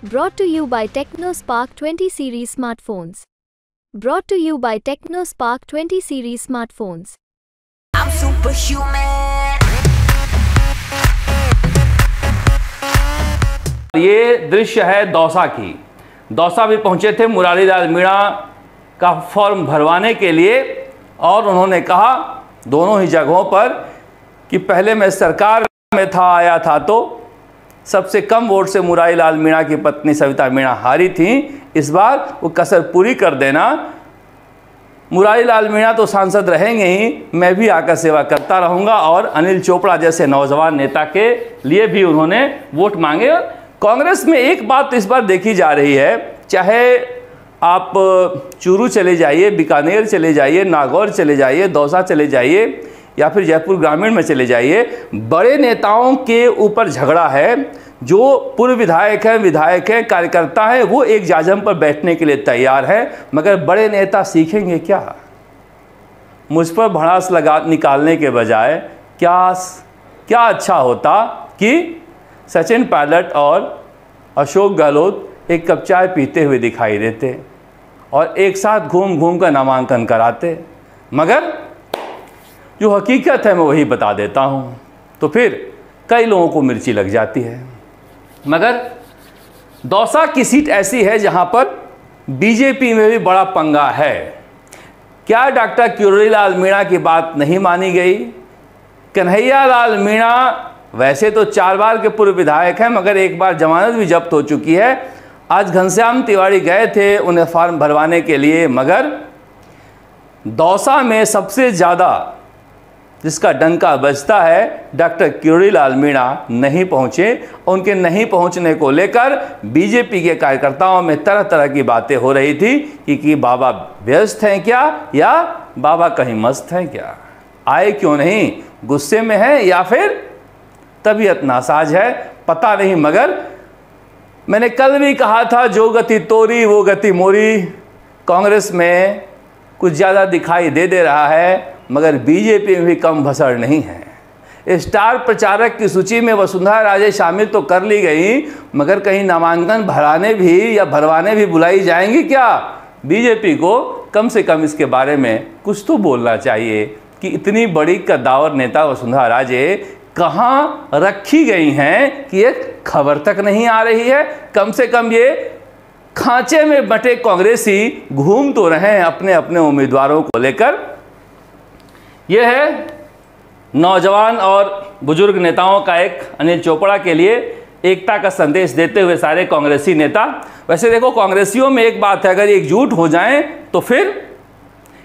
Brought to you by TechnoSpark 20 series smartphones. Brought to you by TechnoSpark 20 series smartphones. I'm superhuman. ये दृश्य है दौसा की। दौसा भी पहुंचे थे मुरारी लाल मीणा का फॉर्म भरवाने के लिए और उन्होंने कहा दोनों ही जगहों पर कि पहले मैं सरकार में था आया था तो सबसे कम वोट से मुरारी लाल मीणा की पत्नी सविता मीणा हारी थी। इस बार वो कसर पूरी कर देना। मुरारी लाल मीणा तो सांसद रहेंगे ही, मैं भी आकर सेवा करता रहूँगा। और अनिल चोपड़ा जैसे नौजवान नेता के लिए भी उन्होंने वोट मांगे। कांग्रेस में एक बात इस बार देखी जा रही है, चाहे आप चूरू चले जाइए, बीकानेर चले जाइए, नागौर चले जाइए, दौसा चले जाइए या फिर जयपुर ग्रामीण में चले जाइए, बड़े नेताओं के ऊपर झगड़ा है। जो पूर्व विधायक हैं, कार्यकर्ता हैं, वो एक जाजम पर बैठने के लिए तैयार हैं, मगर बड़े नेता सीखेंगे क्या? मुझ पर भड़ास निकालने के बजाय क्या अच्छा होता कि सचिन पायलट और अशोक गहलोत एक कप चाय पीते हुए दिखाई देते और एक साथ घूम घूम कर नामांकन कराते। मगर जो हकीकत है मैं वही बता देता हूँ, तो फिर कई लोगों को मिर्ची लग जाती है। मगर दौसा की सीट ऐसी है जहाँ पर बीजेपी में भी बड़ा पंगा है। क्या डॉक्टर किरोड़ी लाल मीणा की बात नहीं मानी गई? कन्हैया लाल मीणा वैसे तो 4 बार के पूर्व विधायक हैं, मगर एक बार जमानत भी जब्त हो चुकी है। आज घनश्याम तिवारी गए थे उन्हें फॉर्म भरवाने के लिए, मगर दौसा में सबसे ज़्यादा जिसका डंका बजता है डॉक्टर किरोड़ी लाल मीणा नहीं पहुँचे। उनके नहीं पहुँचने को लेकर बीजेपी के कार्यकर्ताओं में तरह तरह की बातें हो रही थी कि बाबा व्यस्त हैं क्या, या बाबा कहीं मस्त हैं क्या, आए क्यों नहीं, गुस्से में हैं या फिर तबीयत नासाज है, पता नहीं। मगर मैंने कल भी कहा था, जो गति तोरी वो गति मोरी। कांग्रेस में कुछ ज़्यादा दिखाई दे रहा है, मगर बीजेपी में भी कम भसड़ नहीं है। स्टार प्रचारक की सूची में वसुंधरा राजे शामिल तो कर ली गई, मगर कहीं नामांकन भराने भी या भरवाने भी बुलाई जाएंगी क्या? बीजेपी को कम से कम इसके बारे में कुछ तो बोलना चाहिए कि इतनी बड़ी कद्दावर नेता वसुंधरा राजे कहाँ रखी गई हैं कि एक खबर तक नहीं आ रही है। कम से कम ये खांचे में बटे कांग्रेसी घूम तो रहे हैं अपने अपने उम्मीदवारों को लेकर। यह है नौजवान और बुजुर्ग नेताओं का एक अनिल चोपड़ा के लिए एकता का संदेश देते हुए सारे कांग्रेसी नेता। वैसे देखो, कांग्रेसियों में एक बात है, अगर एकजुट हो जाएं तो फिर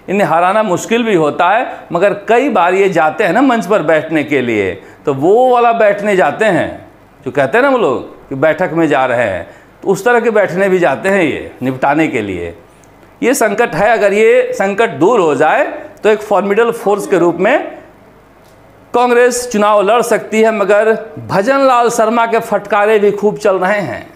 इन्हें हराना मुश्किल भी होता है। मगर कई बार ये जाते हैं ना मंच पर बैठने के लिए, तो वो वाला बैठने जाते हैं जो कहते हैं ना वो लोग कि बैठक में जा रहे हैं, तो उस तरह के बैठने भी जाते हैं ये निपटाने के लिए। ये संकट है, अगर ये संकट दूर हो जाए तो एक फॉर्मिडल फोर्स के रूप में कांग्रेस चुनाव लड़ सकती है। मगर भजन लाल शर्मा के फटकारे भी खूब चल रहे हैं।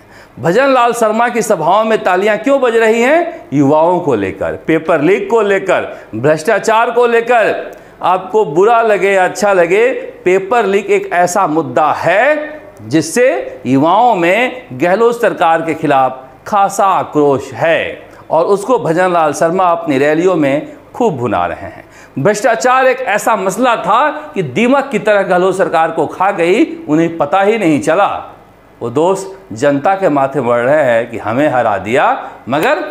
भजन लाल शर्मा की सभाओं में तालियां क्यों बज रही हैं? युवाओं को लेकर, पेपर लीक को लेकर, भ्रष्टाचार को लेकर। आपको बुरा लगे या अच्छा लगे, पेपर लीक एक ऐसा मुद्दा है जिससे युवाओं में गहलोत सरकार के खिलाफ खासा आक्रोश है और उसको भजन लाल शर्मा अपनी रैलियों में खूब भुना रहे हैं। भ्रष्टाचार एक ऐसा मसला था कि दीमक की तरह गहलोत सरकार को खा गई, उन्हें पता ही नहीं चला। वो दोष जनता के माथे बढ़ रहे हैं कि हमें हरा दिया, मगर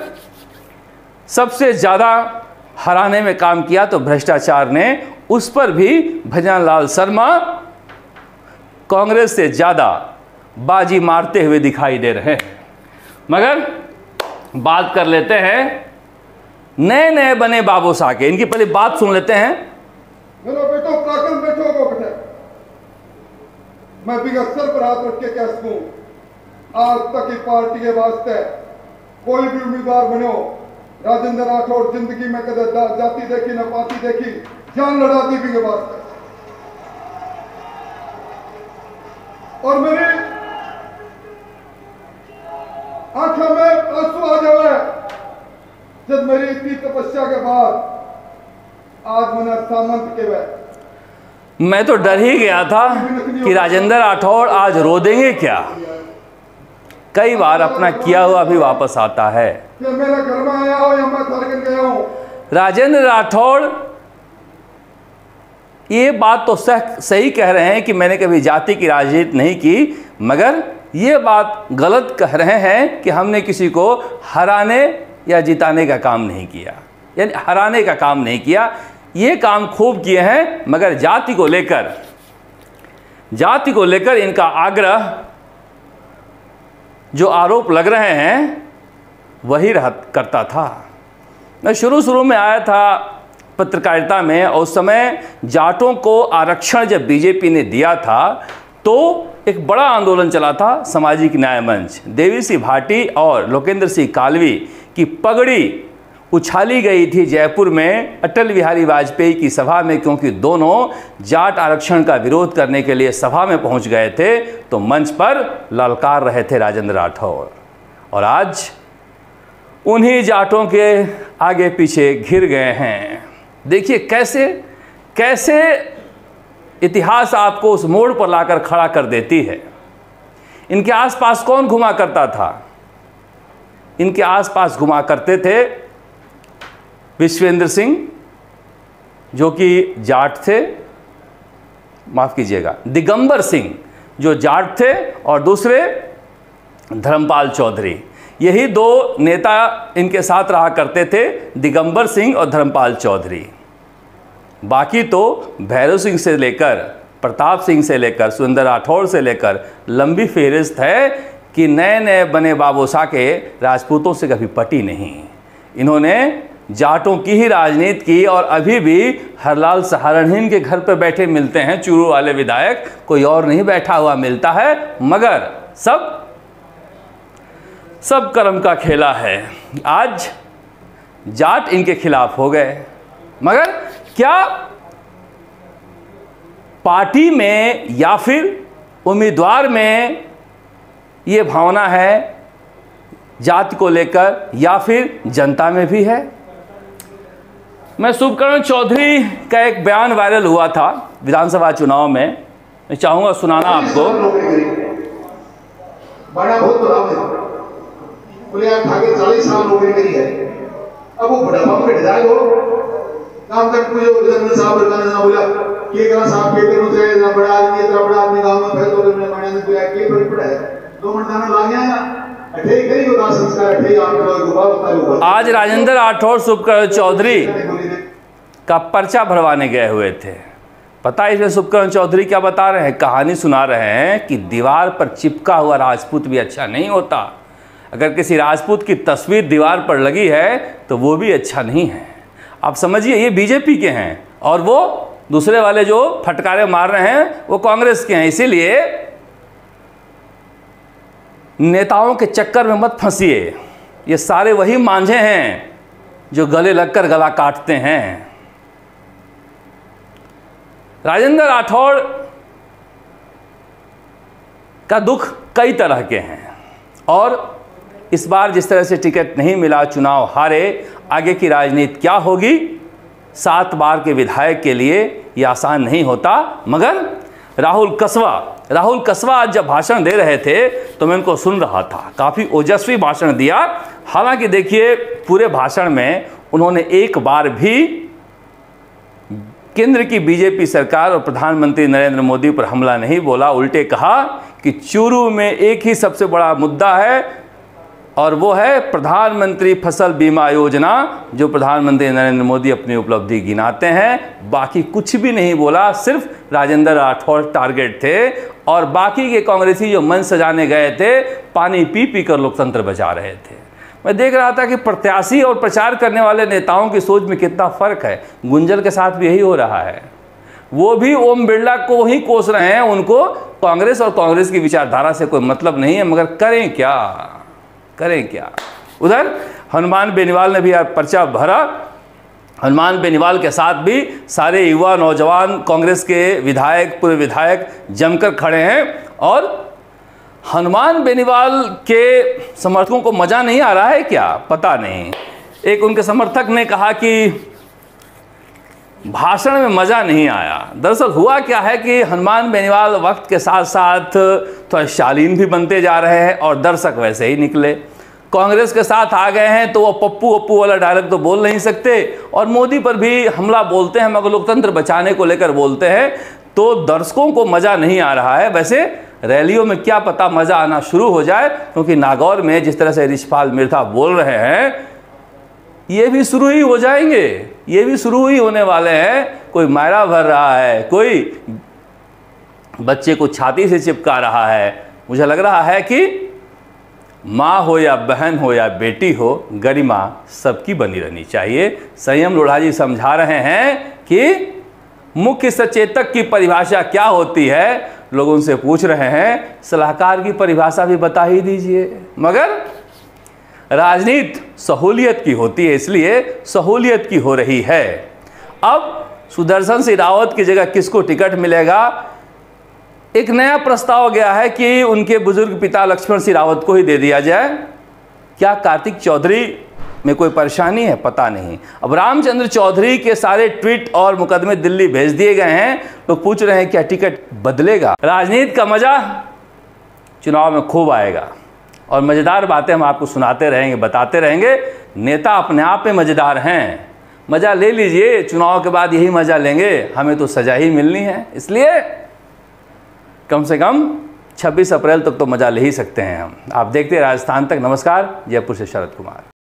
सबसे ज़्यादा हराने में काम किया तो भ्रष्टाचार ने। उस पर भी भजन लाल शर्मा कांग्रेस से ज़्यादा बाजी मारते हुए दिखाई दे रहे हैं। मगर बात कर लेते हैं नए नए बने बाबू शाह के। इनकी पहले बात सुन लेते हैं। बेटो प्राकल बैठो को कटे मैं बिगड़ सर पर हाथ रख के कह सकूं, आज तक की पार्टी के वास्ते कोई भी उम्मीदवार बनो, राजेंद्र राठौड़ जिंदगी में कदे जाति देखी न पाती देखी, जान लड़ा दी भी के वास्ते। और मेरी आंखों में आंसू आ जाए जब मेरी इतनी तपस्या के बाद आज मैंने सामंत के वे मैं तो डर ही गया था कि राजेंद्र राठौड़ आज रो देंगे क्या। कई बार अपना किया हुआ भी वापस आता है। कि मेरे घर में आया हो या मैं घर कर गया हूं। राजेंद्र राठौड़ ये बात तो सही कह रहे हैं कि मैंने कभी जाति की राजनीति नहीं की, मगर ये बात गलत कह रहे हैं कि हमने किसी को हराने या जिताने का काम नहीं किया, यानी हराने का काम नहीं किया। ये काम खूब किए हैं, मगर जाति को लेकर इनका आग्रह, जो आरोप लग रहे हैं, वही करता था। मैं शुरू में आया था पत्रकारिता में, और उस समय जाटों को आरक्षण जब बीजेपी ने दिया था तो एक बड़ा आंदोलन चला था। सामाजिक न्याय मंच, देवी सिंह भाटी और लोकेंद्र सिंह कालवी की पगड़ी उछाली गई थी जयपुर में अटल बिहारी वाजपेयी की सभा में, क्योंकि दोनों जाट आरक्षण का विरोध करने के लिए सभा में पहुंच गए थे। तो मंच पर ललकार रहे थे राजेंद्र राठौड़, और आज उन्हीं जाटों के आगे पीछे घिर गए हैं। देखिए कैसे इतिहास आपको उस मोड़ पर लाकर खड़ा कर देती है। इनके आसपास कौन घुमा करता था? इनके आसपास घुमा करते थे विश्वेंद्र सिंह, जो कि जाट थे, माफ कीजिएगा, दिगंबर सिंह जो जाट थे, और दूसरे धर्मपाल चौधरी। यही दो नेता इनके साथ रहा करते थे, दिगंबर सिंह और धर्मपाल चौधरी। बाकी तो भैरव सिंह से लेकर, प्रताप सिंह से लेकर, सुरेंद्र राठौड़ से लेकर लंबी फेहरिस्त है कि नए नए बने बाबोसा के राजपूतों से कभी पटी नहीं। इन्होंने जाटों की ही राजनीति की, और अभी भी हरलाल सहारणहीन के घर पर बैठे मिलते हैं चूरू वाले विधायक, कोई और नहीं बैठा हुआ मिलता है, मगर सब कर्म का खेला है। आज जाट इनके खिलाफ हो गए, मगर क्या पार्टी में या फिर उम्मीदवार में ये भावना है जाति को लेकर, या फिर जनता में भी है? मैं शुभकरण चौधरी का एक बयान वायरल हुआ था विधानसभा चुनाव में, मैं चाहूंगा सुनाना आपको। बड़ा बहुत बड़ा बोले यार भागे 40 साल नौकरी करी है, अब वो बुढ़ापा में जाए हो काम तक मुझे विधान साहब ना बोला के करा साहब के करो से ना बड़ा आदमी गांव में फैल तो मैंने माने ने बोला के फर्क पड़ा है 2 मिनट दाना लाग गया ना अठे करी होगा संस्कार अठे आप गुबा होता। आज राजेंद्र राठौड़ शुभकरण चौधरी का पर्चा भरवाने गए हुए थे। पता है इसमें शुभकरण चौधरी क्या बता रहे हैं? कहानी सुना रहे हैं कि दीवार पर चिपका हुआ राजपूत भी अच्छा नहीं होता। अगर किसी राजपूत की तस्वीर दीवार पर लगी है तो वो भी अच्छा नहीं है। आप समझिए ये बीजेपी के हैं, और वो दूसरे वाले जो फटकारे मार रहे हैं वो कांग्रेस के हैं। इसीलिए नेताओं के चक्कर में मत फंसिए, ये सारे वही मांझे हैं जो गले लगकर गला काटते हैं। राजेंद्र राठौड़ का दुख कई तरह के हैं, और इस बार जिस तरह से टिकट नहीं मिला, चुनाव हारे, आगे की राजनीति क्या होगी? 7 बार के विधायक के लिए ये आसान नहीं होता। मगर राहुल कसवा आज जब भाषण दे रहे थे तो मैं उनको सुन रहा था, काफ़ी ओजस्वी भाषण दिया। हालांकि देखिए पूरे भाषण में उन्होंने एक बार भी केंद्र की बीजेपी सरकार और प्रधानमंत्री नरेंद्र मोदी पर हमला नहीं बोला। उल्टे कहा कि चूरू में एक ही सबसे बड़ा मुद्दा है, और वो है प्रधानमंत्री फसल बीमा योजना, जो प्रधानमंत्री नरेंद्र मोदी अपनी उपलब्धि गिनाते हैं। बाकी कुछ भी नहीं बोला, सिर्फ राजेंद्र राठौड़ टारगेट थे, और बाकी के कांग्रेसी जो मंच सजाने गए थे पानी पी पी कर लोकतंत्र बचा रहे थे। मैं देख रहा था कि प्रत्याशी और प्रचार करने वाले नेताओं की सोच में कितना फ़र्क है। गुंजल के साथ भी यही हो रहा है, वो भी ओम बिरला को ही कोस रहे हैं। उनको कांग्रेस और कांग्रेस की विचारधारा से कोई मतलब नहीं है, मगर करें क्या। उधर हनुमान बेनीवाल ने भी पर्चा भरा। हनुमान बेनीवाल के साथ भी सारे युवा नौजवान कांग्रेस के विधायक, पूर्व विधायक जमकर खड़े हैं, और हनुमान बेनीवाल के समर्थकों को मज़ा नहीं आ रहा है क्या? पता नहीं। एक उनके समर्थक ने कहा कि भाषण में मज़ा नहीं आया। दरअसल हुआ क्या है कि हनुमान बेनीवाल वक्त के साथ साथ थोड़ा शालीन भी बनते जा रहे हैं और दर्शक वैसे ही निकले। कांग्रेस के साथ आ गए हैं तो वो पप्पू पप्पू वाला डायलॉग तो बोल नहीं सकते और मोदी पर भी हमला बोलते हैं, मगर लोकतंत्र बचाने को लेकर बोलते हैं, तो दर्शकों को मज़ा नहीं आ रहा है। वैसे रैलियों में क्या पता मज़ा आना शुरू हो जाए, क्योंकि नागौर में जिस तरह से रिछपाल मिर्धा बोल रहे हैं ये भी शुरू ही हो जाएंगे, ये भी शुरू ही होने वाले हैं। कोई मायरा भर रहा है, कोई बच्चे को छाती से चिपका रहा है। मुझे लग रहा है कि माँ हो या बहन हो या बेटी हो, गरिमा सबकी बनी रहनी चाहिए। संयम लोढ़ा जी समझा रहे हैं कि मुख्य सचेतक की परिभाषा क्या होती है, लोग उनसे पूछ रहे हैं सलाहकार की परिभाषा भी बता ही दीजिए। मगर राजनीति सहूलियत की होती है, इसलिए सहूलियत की हो रही है। अब सुदर्शन सिंह रावत की जगह किसको टिकट मिलेगा, एक नया प्रस्ताव गया है कि उनके बुजुर्ग पिता लक्ष्मण सिंह रावत को ही दे दिया जाए। क्या कार्तिक चौधरी में कोई परेशानी है, पता नहीं। अब रामचंद्र चौधरी के सारे ट्वीट और मुकदमे दिल्ली भेज दिए गए हैं। लोग पूछ रहे हैं क्या टिकट बदलेगा। राजनीति का मजा चुनाव में खूब आएगा और मज़ेदार बातें हम आपको सुनाते रहेंगे, बताते रहेंगे। नेता अपने आप में मज़ेदार हैं, मज़ा ले लीजिए। चुनाव के बाद यही मज़ा लेंगे, हमें तो सजा ही मिलनी है, इसलिए कम से कम 26 अप्रैल तक तो मज़ा ले ही सकते हैं हम। आप देखते हैं राजस्थान तक। नमस्कार, जयपुर से शरद कुमार।